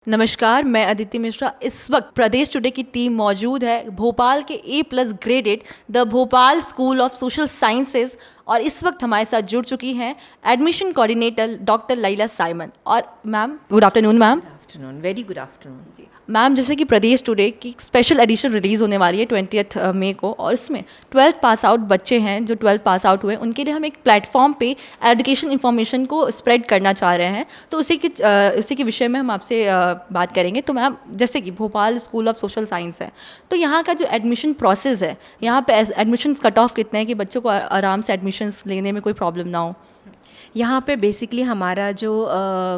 नमस्कार, मैं अदिति मिश्रा। इस वक्त प्रदेश टुडे की टीम मौजूद है भोपाल के A+ graded the Bhopal school of social sciences, और इस वक्त हमारे साथ जुड़ चुकी हैं admission coordinator doctor Laila Simon. और ma'am, good afternoon ma'am. Afternoon, very good afternoon ji. Ma'am, जैसे कि प्रदेश टुडे की स्पेशल एडिशन रिलीज़ होने वाली है 20 मई को, और इसमें 12th पास आउट बच्चे हैं जो 12th पास आउट हुए, उनके लिए हम एक प्लेटफॉर्म पे एजुकेशन इन्फॉर्मेशन को स्प्रेड करना चाह रहे हैं। तो उसी के विषय में हम आपसे बात करेंगे। तो मैम, जैसे कि Bhopal school of social science है, तो यहाँ का जो एडमिशन प्रोसेस है, यहाँ पे एडमिशन कट ऑफ कितने हैं कि बच्चों को आराम से एडमिशन्स लेने में कोई प्रॉब्लम ना हो? यहाँ पे बेसिकली हमारा जो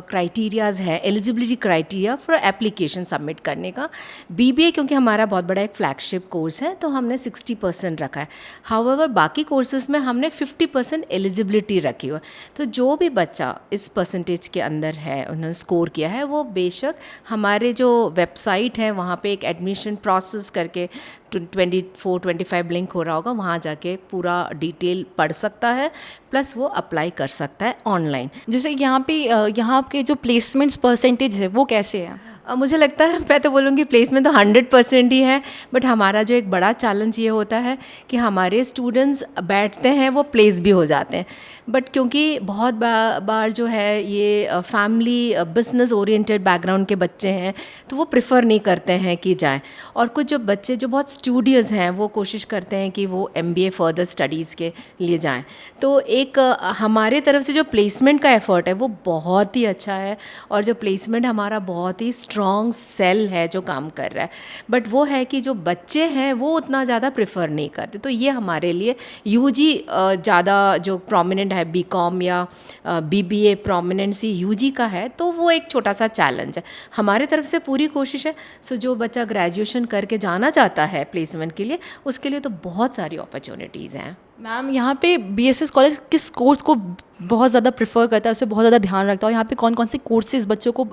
क्राइटेरियाज़ है, eligibility criteria for application submit करने का, बीबीए क्योंकि हमारा बहुत बड़ा एक फ्लैगशिप कोर्स है तो हमने 60% रखा है। हाउएवर बाकी कोर्सेज में हमने 50% एलिजिबिलिटी रखी हुई है। तो जो भी बच्चा इस परसेंटेज के अंदर है, उन्होंने स्कोर किया है, वो बेशक हमारे जो वेबसाइट है वहाँ पे एक एडमिशन प्रोसेस करके 24-25 लिंक हो रहा होगा, वहाँ जाके पूरा डिटेल पढ़ सकता है, प्लस वो अप्लाई कर सकता है ऑनलाइन। जैसे कि यहाँ पे यहाँ के जो प्लेसमेंट्स परसेंटेज है वो कैसे है? मुझे लगता है, मैं तो बोलूँगी प्लेसमेंट तो 100% ही है, बट हमारा जो एक बड़ा चैलेंज ये होता है कि हमारे स्टूडेंट्स बैठते हैं, वो प्लेस भी हो जाते हैं, बट क्योंकि बहुत बार जो है ये फैमिली बिजनेस ओरिएंटेड बैकग्राउंड के बच्चे हैं, तो वो प्रेफर नहीं करते हैं कि जाएं। और कुछ जो बच्चे जो बहुत स्टूडियस हैं, वो कोशिश करते हैं कि वो MBA फर्दर स्टडीज़ के लिए जाएं। तो एक हमारे तरफ से जो प्लेसमेंट का एफर्ट है वो बहुत ही अच्छा है, और जो प्लेसमेंट हमारा बहुत ही स्ट्रॉन्ग सेल है जो काम कर रहा है। बट वो है कि जो बच्चे हैं वो उतना ज़्यादा प्रेफर नहीं करते, तो ये हमारे लिए UG ज़्यादा जो प्रोमिनेंट है, BCom या BBA प्रोमिनेंसी UG का है, तो वो एक छोटा सा चैलेंज है। हमारे तरफ से पूरी कोशिश है। सो जो बच्चा ग्रेजुएशन करके जाना चाहता है प्लेसमेंट के लिए, उसके लिए तो बहुत सारी अपॉर्चुनिटीज़ हैं। मैम, यहाँ पे BSS कॉलेज किस कोर्स को बहुत ज़्यादा प्रेफर करता है, उस पर बहुत ज़्यादा ध्यान रखता है, और यहाँ पे कौन कौन से कोर्सेज बच्चों को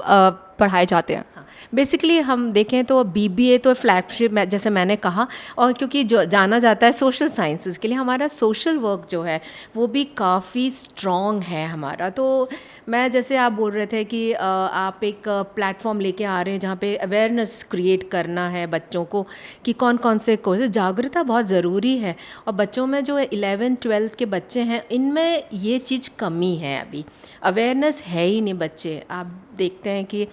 पढ़ाए जाते हैं? हाँ, बेसिकली हम देखें तो BBA तो फ्लैगशिप जैसे मैंने कहा, और क्योंकि जो जाना जाता है सोशल साइंसेस के लिए, हमारा सोशल वर्क जो है वो भी काफ़ी स्ट्रॉन्ग है हमारा। तो मैं, जैसे आप बोल रहे थे कि आप एक प्लेटफॉर्म लेके आ रहे हैं जहाँ पे अवेयरनेस क्रिएट करना है बच्चों को कि कौन कौन से कोर्सेज, जागरूकता बहुत ज़रूरी है। और बच्चों में जो 11-12 के बच्चे हैं, इनमें ये चीज़ कमी है, अभी अवेयरनेस है ही नहीं। बच्चे आप देखते हैं कि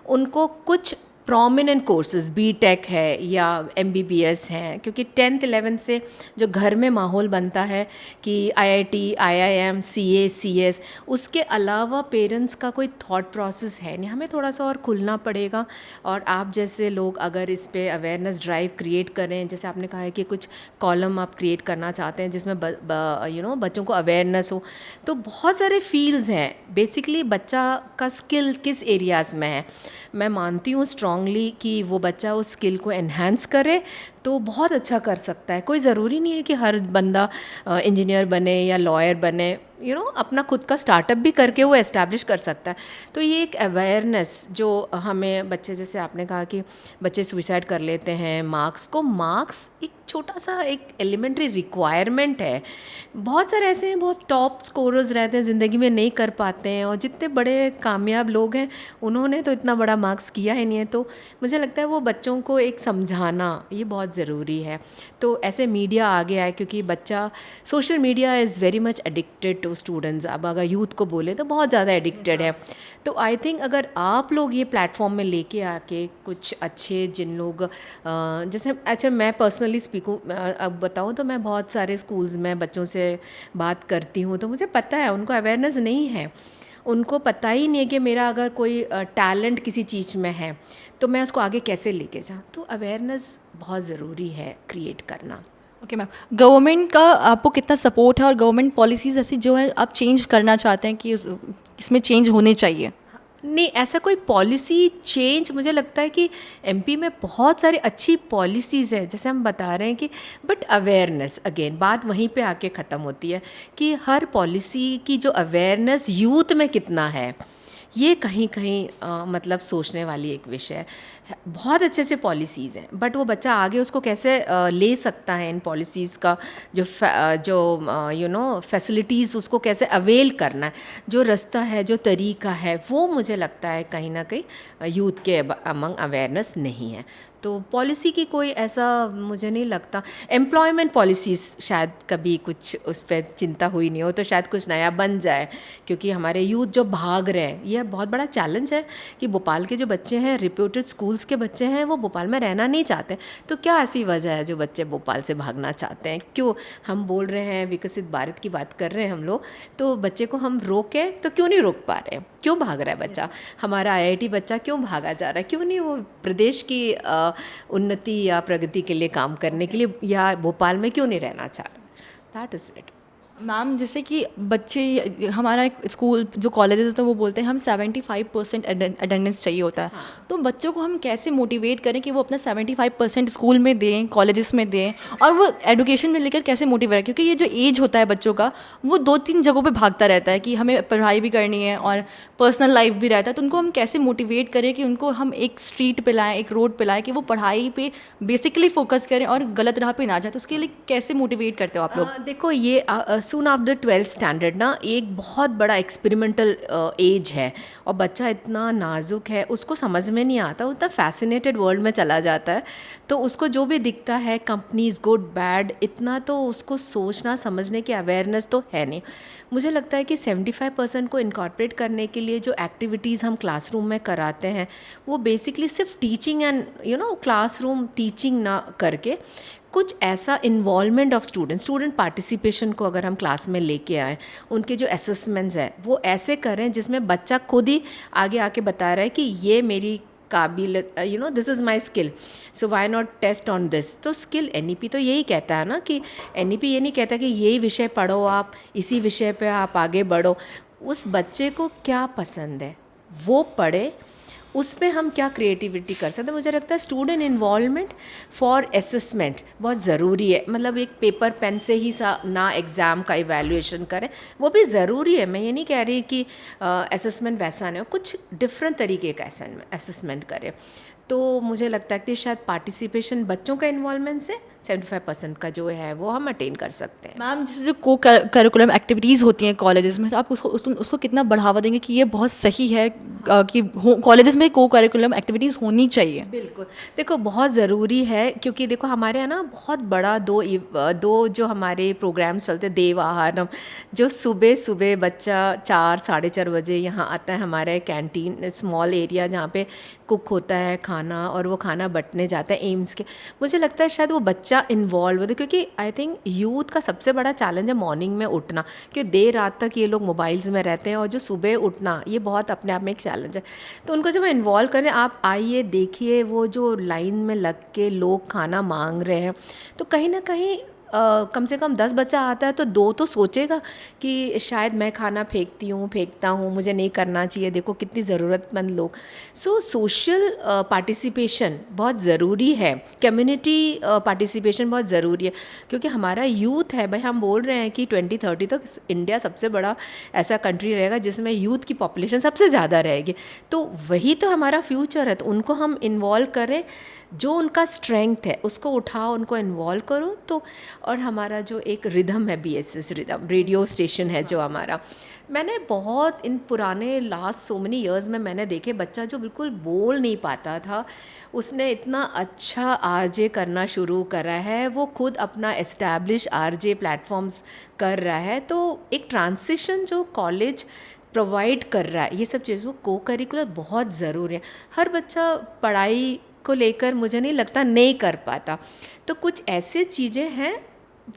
उनको कुछ प्रोमिनेंट कोर्सेज BTech है या MBBS हैं, क्योंकि 10th 11th से जो घर में माहौल बनता है कि IIT IIM CA CS, उसके अलावा पेरेंट्स का कोई थॉट प्रोसेस है नहीं। हमें थोड़ा सा और खुलना पड़ेगा, और आप जैसे लोग अगर इस पे अवेयरनेस ड्राइव क्रिएट करें, जैसे आपने कहा है कि कुछ कॉलम आप क्रिएट करना चाहते हैं जिसमें बच्चों को अवेयरनेस हो, तो बहुत सारे फील्ड्स हैं। बेसिकली बच्चा का स्किल किस एरियाज़ में है, मैं मानती हूँ स्ट्रांगली कि वो बच्चा उस स्किल को एनहांस करे तो बहुत अच्छा कर सकता है। कोई ज़रूरी नहीं है कि हर बंदा इंजीनियर बने या लॉयर बने, अपना खुद का स्टार्टअप भी करके वो एस्टैब्लिश कर सकता है। तो ये एक अवेयरनेस जो हमें बच्चे, जैसे आपने कहा कि बच्चे सुसाइड कर लेते हैं, मार्क्स एक छोटा सा एक एलिमेंट्री रिक्वायरमेंट है। बहुत सारे ऐसे हैं, बहुत टॉप स्कोरर्स रहते हैं, ज़िंदगी में नहीं कर पाते हैं, और जितने बड़े कामयाब लोग हैं उन्होंने तो इतना बड़ा मार्क्स किया ही नहीं है। तो मुझे लगता है वो बच्चों को एक समझाना ये बहुत ज़रूरी है। तो ऐसे मीडिया आगे आए, क्योंकि बच्चा, social media is very much addicted to students. अब अगर यूथ को बोले तो बहुत ज़्यादा एडिक्टेड है। तो आई थिंक अगर आप लोग ये प्लेटफॉर्म में लेके आके कुछ अच्छे, जिन लोग जैसे, अच्छा मैं पर्सनली अब बताऊँ तो मैं बहुत सारे स्कूल्स में बच्चों से बात करती हूँ, तो मुझे पता है उनको अवेयरनेस नहीं है। उनको पता ही नहीं है कि मेरा अगर कोई टैलेंट किसी चीज़ में है तो मैं उसको आगे कैसे लेके जाऊँ। तो अवेयरनेस बहुत ज़रूरी है क्रिएट करना। ओके मैम, गवर्नमेंट का आपको कितना सपोर्ट है, और गवर्नमेंट पॉलिसीज़ ऐसी जो है आप चेंज करना चाहते हैं कि इसमें चेंज होने चाहिए? नहीं, ऐसा कोई पॉलिसी चेंज, मुझे लगता है कि MP में बहुत सारी अच्छी पॉलिसीज़ है, जैसे हम बता रहे हैं कि, बट अवेयरनेस, अगेन बात वहीं पे आके ख़त्म होती है कि हर पॉलिसी की जो अवेयरनेस यूथ में कितना है, ये कहीं कहीं मतलब सोचने वाली एक विषय है। बहुत अच्छे अच्छे पॉलिसीज़ हैं, बट वो बच्चा आगे उसको कैसे ले सकता है इन पॉलिसीज़ का, जो यू नो फैसिलिटीज़ उसको कैसे अवेल करना है, जो रास्ता है, जो तरीका है, वो मुझे लगता है कहीं ना कहीं यूथ के अमंग अवेयरनेस नहीं है। तो पॉलिसी की कोई ऐसा मुझे नहीं लगता। एम्प्लॉयमेंट पॉलिसीज़ शायद कभी कुछ उस पर चिंता हुई नहीं हो, तो शायद कुछ नया बन जाए, क्योंकि हमारे यूथ जो भाग रहे हैं, यह बहुत बड़ा चैलेंज है कि भोपाल के जो बच्चे हैं, रिप्यूटेड स्कूल्स के बच्चे हैं, वो भोपाल में रहना नहीं चाहते। तो क्या ऐसी वजह है जो बच्चे भोपाल से भागना चाहते हैं? क्यों हम बोल रहे हैं विकसित भारत की बात कर रहे हैं हम लोग, तो बच्चे को हम रोके तो क्यों नहीं रोक पा रहे हैं? क्यों भाग रहा है बच्चा? हमारा आईआईटी बच्चा क्यों भागा जा रहा है? क्यों नहीं वो प्रदेश की उन्नति या प्रगति के लिए काम करने के लिए या भोपाल में क्यों नहीं रहना चाह रहा? That is it. मैम जैसे कि बच्चे, हमारा एक स्कूल जो कॉलेजेस होते हैं वो बोलते हैं हम 75% अटेंडेंस चाहिए होता है। तो बच्चों को हम कैसे मोटिवेट करें कि वो अपना 75% स्कूल में दें, कॉलेजेस में दें, और वो एजुकेशन में लेकर कैसे मोटिवेट, क्योंकि ये जो एज होता है बच्चों का वो 2-3 जगहों पे भागता रहता है कि हमें पढ़ाई भी करनी है और पर्सनल लाइफ भी रहता है। तो उनको हम कैसे मोटिवेट करें कि उनको हम एक स्ट्रीट पे लाएँ, एक रोड पे लाएँ कि वो पढ़ाई पे बेसिकली फोकस करें और गलत राह पे ना जाए। तो उसके लिए कैसे मोटिवेट करते हो आप लोग? देखो, ये सून आफ्टर 12th स्टैंडर्ड ना एक बहुत बड़ा एक्सपेरिमेंटल एज है, और बच्चा इतना नाजुक है, उसको समझ में नहीं आता, उतना फैसिनेटेड वर्ल्ड में चला जाता है। तो उसको जो भी दिखता है, कंपनीज गुड बैड, इतना तो उसको सोचना समझने की अवेयरनेस तो है नहीं। मुझे लगता है कि 75% को इनकॉर्पोरेट करने के लिए जो एक्टिविटीज़ हम क्लासरूम में कराते हैं, वो बेसिकली सिर्फ टीचिंग एंड क्लासरूम टीचिंग ना करके कुछ ऐसा इन्वॉल्वमेंट ऑफ स्टूडेंट पार्टिसिपेशन को अगर हम क्लास में लेके आए, उनके जो असेसमेंट्स हैं वो ऐसे करें जिसमें बच्चा खुद ही आगे आके बता रहा है कि ये मेरी काबिल, this is my skill, so why not test on this. तो स्किल एनईपी तो यही कहता है ना, कि एनईपी ये नहीं कहता कि यही विषय पढ़ो, आप इसी विषय पे आप आगे बढ़ो। उस बच्चे को क्या पसंद है वो पढ़े, उसमें हम क्या क्रिएटिविटी कर सकते हैं। मुझे लगता है स्टूडेंट इन्वॉल्वमेंट फॉर असेसमेंट बहुत ज़रूरी है। मतलब एक पेपर पेन से ही ना एग्ज़ाम का इवैल्यूएशन करें, वो भी ज़रूरी है। मैं ये नहीं कह रही कि असेसमेंट वैसा नहीं हो, कुछ डिफरेंट तरीके का असेसमेंट करें। तो मुझे लगता है कि शायद पार्टिसिपेशन बच्चों का इन्वॉल्वमेंट से 75% का जो है वो हम अटेन कर सकते हैं। मैम जैसे जो को करिकुलम एक्टिविटीज़ होती हैं कॉलेजेस में, तो आप उसको कितना बढ़ावा देंगे कि ये बहुत सही है कि कॉलेजेस में को करिकुलम एक्टिविटीज़ होनी चाहिए? बिल्कुल, देखो बहुत ज़रूरी है, क्योंकि देखो हमारे यहाँ ना बहुत बड़ा दो जो हमारे प्रोग्राम्स चलते हैं, देव आहारम, जो सुबह सुबह बच्चा 4-4:30 बजे यहाँ आता है हमारे कैंटीन, स्मॉल एरिया जहाँ पे कुक होता है खाना, और वो खाना बंटने जाता है एम्स के। मुझे लगता है शायद वो बच्चा इन्वॉल्व होता है, क्योंकि आई थिंक यूथ का सबसे बड़ा चैलेंज है मॉर्निंग में उठना, क्योंकि देर रात तक ये लोग मोबाइल्स में रहते हैं, और जो सुबह उठना ये बहुत अपने आप में एक चैलेंज है। तो उनको जब इन्वॉल्व करें, आप आइए देखिए वो जो लाइन में लग के लोग खाना मांग रहे हैं, तो कहीं ना कहीं कम से कम 10 बच्चा आता है तो 2 तो सोचेगा कि शायद मैं खाना फेंकता हूँ, मुझे नहीं करना चाहिए, देखो कितनी ज़रूरतमंद लोग। सो सोशल पार्टिसिपेशन बहुत ज़रूरी है, कम्युनिटी पार्टिसिपेशन बहुत ज़रूरी है, क्योंकि हमारा यूथ है भाई। हम बोल रहे हैं कि 2030 तक इंडिया सबसे बड़ा ऐसा कंट्री रहेगा जिसमें यूथ की पॉपुलेशन सबसे ज़्यादा रहेगी। तो वही तो हमारा फ्यूचर है, तो उनको हम इन्वॉल्व करें, जो उनका स्ट्रेंथ है उसको उठाओ, उनको इन्वॉल्व करो। तो और हमारा जो एक रिदम है, BSS रिदम रेडियो स्टेशन है जो हमारा, मैंने बहुत इन पुराने लास्ट सो मेनी ईयर्स में मैंने देखे बच्चा जो बिल्कुल बोल नहीं पाता था, उसने इतना अच्छा RJ करना शुरू करा है, वो खुद अपना एस्टैब्लिश RJ प्लेटफॉर्म्स कर रहा है। तो एक ट्रांसिशन जो कॉलेज प्रोवाइड कर रहा है, ये सब चीज़ों को करिकुलर बहुत ज़रूरी है। हर बच्चा पढ़ाई को लेकर मुझे नहीं लगता नहीं कर पाता, तो कुछ ऐसे चीज़ें हैं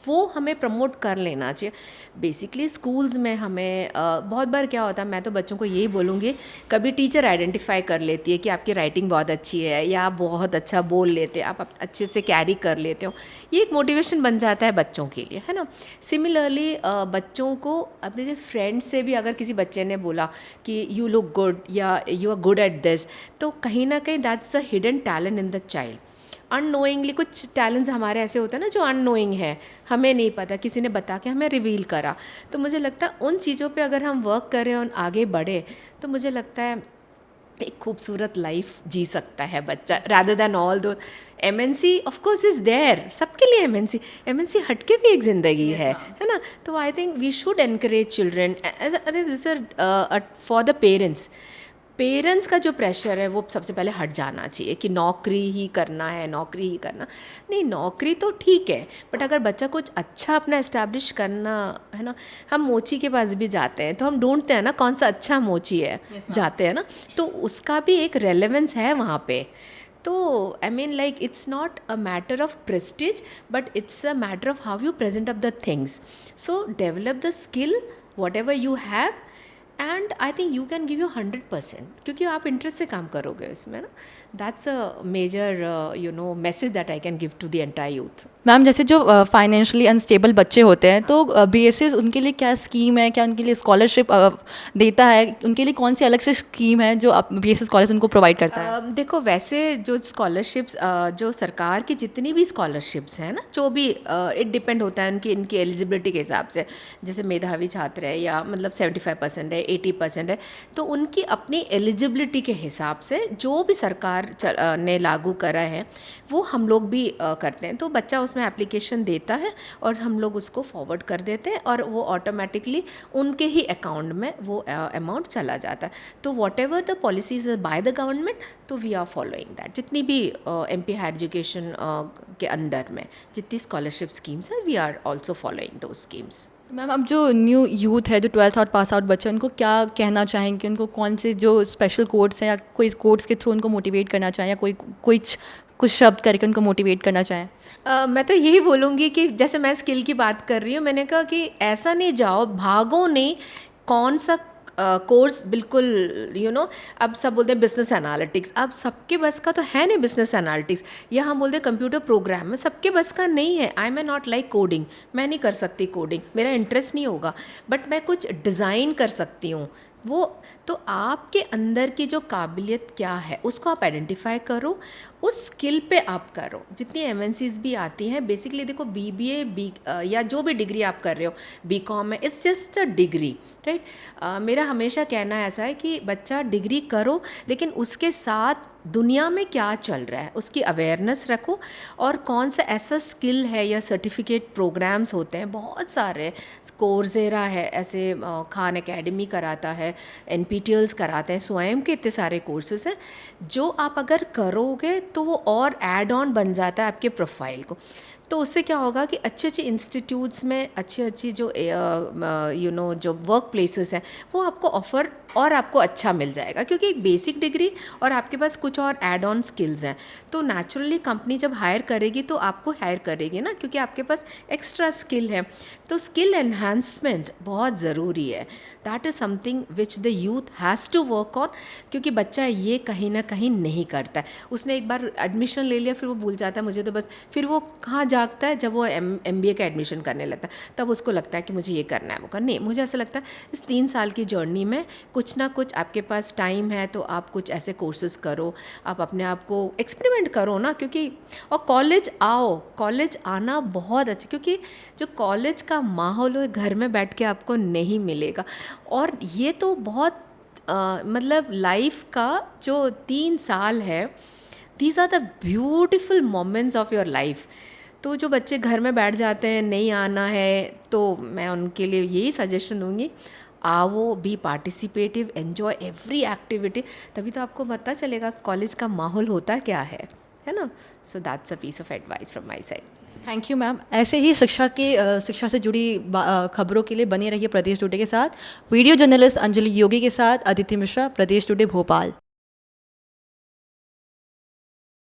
वो हमें प्रमोट कर लेना चाहिए। बेसिकली स्कूल्स में हमें बहुत बार क्या होता है, मैं तो बच्चों को यही बोलूँगी, कभी टीचर आइडेंटिफाई कर लेती है कि आपकी राइटिंग बहुत अच्छी है, या आप बहुत अच्छा बोल लेते हैं, आप अच्छे से कैरी कर लेते हो, ये एक मोटिवेशन बन जाता है बच्चों के लिए, है ना। सिमिलरली बच्चों को अपने जो फ्रेंड से भी अगर किसी बच्चे ने बोला कि यू लुक गुड या you are good at this, तो कहीं ना कहीं that's the hidden talent in the child. Unknowingly कुछ टैलेंट्स हमारे ऐसे होते हैं ना जो अननोइंग है, हमें नहीं पता, किसी ने बता के हमें रिवील करा। तो मुझे लगता है उन चीज़ों पे अगर हम वर्क करें और आगे बढ़े तो मुझे लगता है एक खूबसूरत लाइफ जी सकता है बच्चा, रादर दैन ऑल दो MNC of course is there, सबके लिए एमएनसी हट के भी एक ज़िंदगी है ना। तो I think we should encourage children, this for the parents का जो प्रेशर है वो सबसे पहले हट जाना चाहिए कि नौकरी ही करना है, नौकरी ही करना नहीं। नौकरी तो ठीक है, बट अगर बच्चा कुछ अच्छा अपना इस्टेब्लिश करना है ना, हम मोची के पास भी जाते हैं तो हम ढूंढते हैं ना कौन सा अच्छा मोची है, जाते हैं ना, तो उसका भी एक रेलेवेंस है वहाँ पे। तो I mean like it's not a matter of prestige but it's a matter of how you present up the things. So develop the skill whatever you have and I think you can give you 100%, क्योंकि आप interest से काम करोगे इसमें ना। That's a major message that I can give to the entire youth. Ma'am जैसे जो financially unstable बच्चे होते हैं तो बीएसएस उनके लिए क्या स्कीम है, क्या उनके लिए स्कॉलरशिप देता है, उनके लिए कौन सी अलग से स्कीम है जो बीएसएस कॉलेज उनको प्रोवाइड करता है? देखो वैसे जो स्कॉलरशिप्स जो सरकार की जितनी भी स्कॉलरशिप्स हैं ना, जो भी इट डिपेंड होता है उनकी इनकी एलिजिबिलिटी के हिसाब से। जैसे मेधावी छात्र है या मतलब 75% है, 80% है, तो उनकी अपनी एलिजिबिलिटी के हिसाब से जो भी सरकार ने लागू करा है वो हम लोग भी करते हैं। तो बच्चा उसमें एप्लीकेशन देता है और हम लोग उसको फॉरवर्ड कर देते हैं और वो ऑटोमेटिकली उनके ही अकाउंट में वो अमाउंट चला जाता है। तो what ever the policies by the government, तो वी आर फॉलोइंग दैट। जितनी भी एमपी हायर एजुकेशन के अंडर में जितनी स्कॉलरशिप स्कीम्स है, वी आर ऑल्सो फॉलोइंग दो स्कीम्स। मैम अब जो न्यू यूथ है, जो 12th आउट पास आउट बच्चे, उनको क्या कहना चाहेंगे? उनको कौन से जो स्पेशल कोर्स हैं या कोई कोर्स के थ्रू उनको मोटिवेट करना चाहें या कोई कुछ शब्द करके उनको मोटिवेट करना चाहें? मैं तो यही बोलूँगी कि जैसे मैं स्किल की बात कर रही हूँ, मैंने कहा कि ऐसा नहीं जाओ भागो नहीं, कौन सा कोर्स बिल्कुल अब सब बोलते हैं बिजनेस एनालिटिक्स, अब सबके बस का तो है नहीं बिजनेस एनालिटिक्स, या हम बोलते हैं कंप्यूटर प्रोग्राम में सबके बस का नहीं है। आई मे नॉट लाइक कोडिंग, मैं नहीं कर सकती कोडिंग, मेरा इंटरेस्ट नहीं होगा, बट मैं कुछ डिज़ाइन कर सकती हूँ। वो तो आपके अंदर की जो काबिलियत क्या है उसको आप आइडेंटिफाई करो, उस स्किल पे आप करो। जितनी एमएनसीज भी आती हैं, बेसिकली देखो बीबीए या जो भी डिग्री आप कर रहे हो, बीकॉम में, it's just a degree, right. मेरा हमेशा कहना ऐसा है कि बच्चा डिग्री करो लेकिन उसके साथ दुनिया में क्या चल रहा है उसकी अवेयरनेस रखो, और कौन सा ऐसा स्किल है या सर्टिफिकेट प्रोग्राम्स होते हैं बहुत सारे, कोर्सेरा है, ऐसे खान एकेडमी कराता है, एनपीटीएल्स कराते हैं, स्वयं के इतने सारे कोर्सेज हैं जो आप अगर करोगे तो वो और ऐड ऑन बन जाता है आपके प्रोफाइल को। तो उससे क्या होगा कि अच्छे अच्छे इंस्टीट्यूट्स में अच्छी जो जो वर्क प्लेसेस हैं वो आपको ऑफ़र और आपको अच्छा मिल जाएगा, क्योंकि एक बेसिक डिग्री और आपके पास कुछ और ऐड ऑन स्किल्स हैं। तो नेचुरली कंपनी जब हायर करेगी तो आपको हायर करेगी ना, क्योंकि आपके पास एक्स्ट्रा स्किल है। तो स्किल एनहांसमेंट बहुत ज़रूरी है, that is something which the youth has to work on, क्योंकि बच्चा ये कहीं ना कहीं नहीं करता है। उसने एक बार एडमिशन ले लिया फिर वो भूल जाता है मुझे तो बस, फिर वो कहाँ जागता है जब वो MBA का एडमिशन करने लगता है, तब उसको लगता है कि मुझे ये करना है वो करना। नहीं, मुझे ऐसा लगता है इस 3 साल की जर्नी में कुछ ना कुछ आपके पास टाइम है तो आप कुछ ऐसे कोर्सेज करो, आप अपने आप को एक्सपेरिमेंट करो ना, क्योंकि और कॉलेज आओ, कॉलेज आना बहुत अच्छा, क्योंकि जो कॉलेज का माहौल है घर में बैठ के आपको नहीं मिलेगा। और ये तो बहुत मतलब लाइफ का जो 3 साल है, these are the beautiful moments of your life. तो जो बच्चे घर में बैठ जाते हैं, नहीं आना है, तो मैं उनके लिए यही सजेशन दूंगी, आओ, be participative, enjoy every activity, तभी तो आपको पता चलेगा कॉलेज का माहौल होता क्या है ना। So that's a piece of advice from my side. Thank you ma'am. ऐसे ही शिक्षा से जुड़ी खबरों के लिए बने रहिए प्रदेश टुडे के साथ। वीडियो जर्नलिस्ट अंजलि योगी के साथ अदिति मिश्रा, प्रदेश टुडे भोपाल।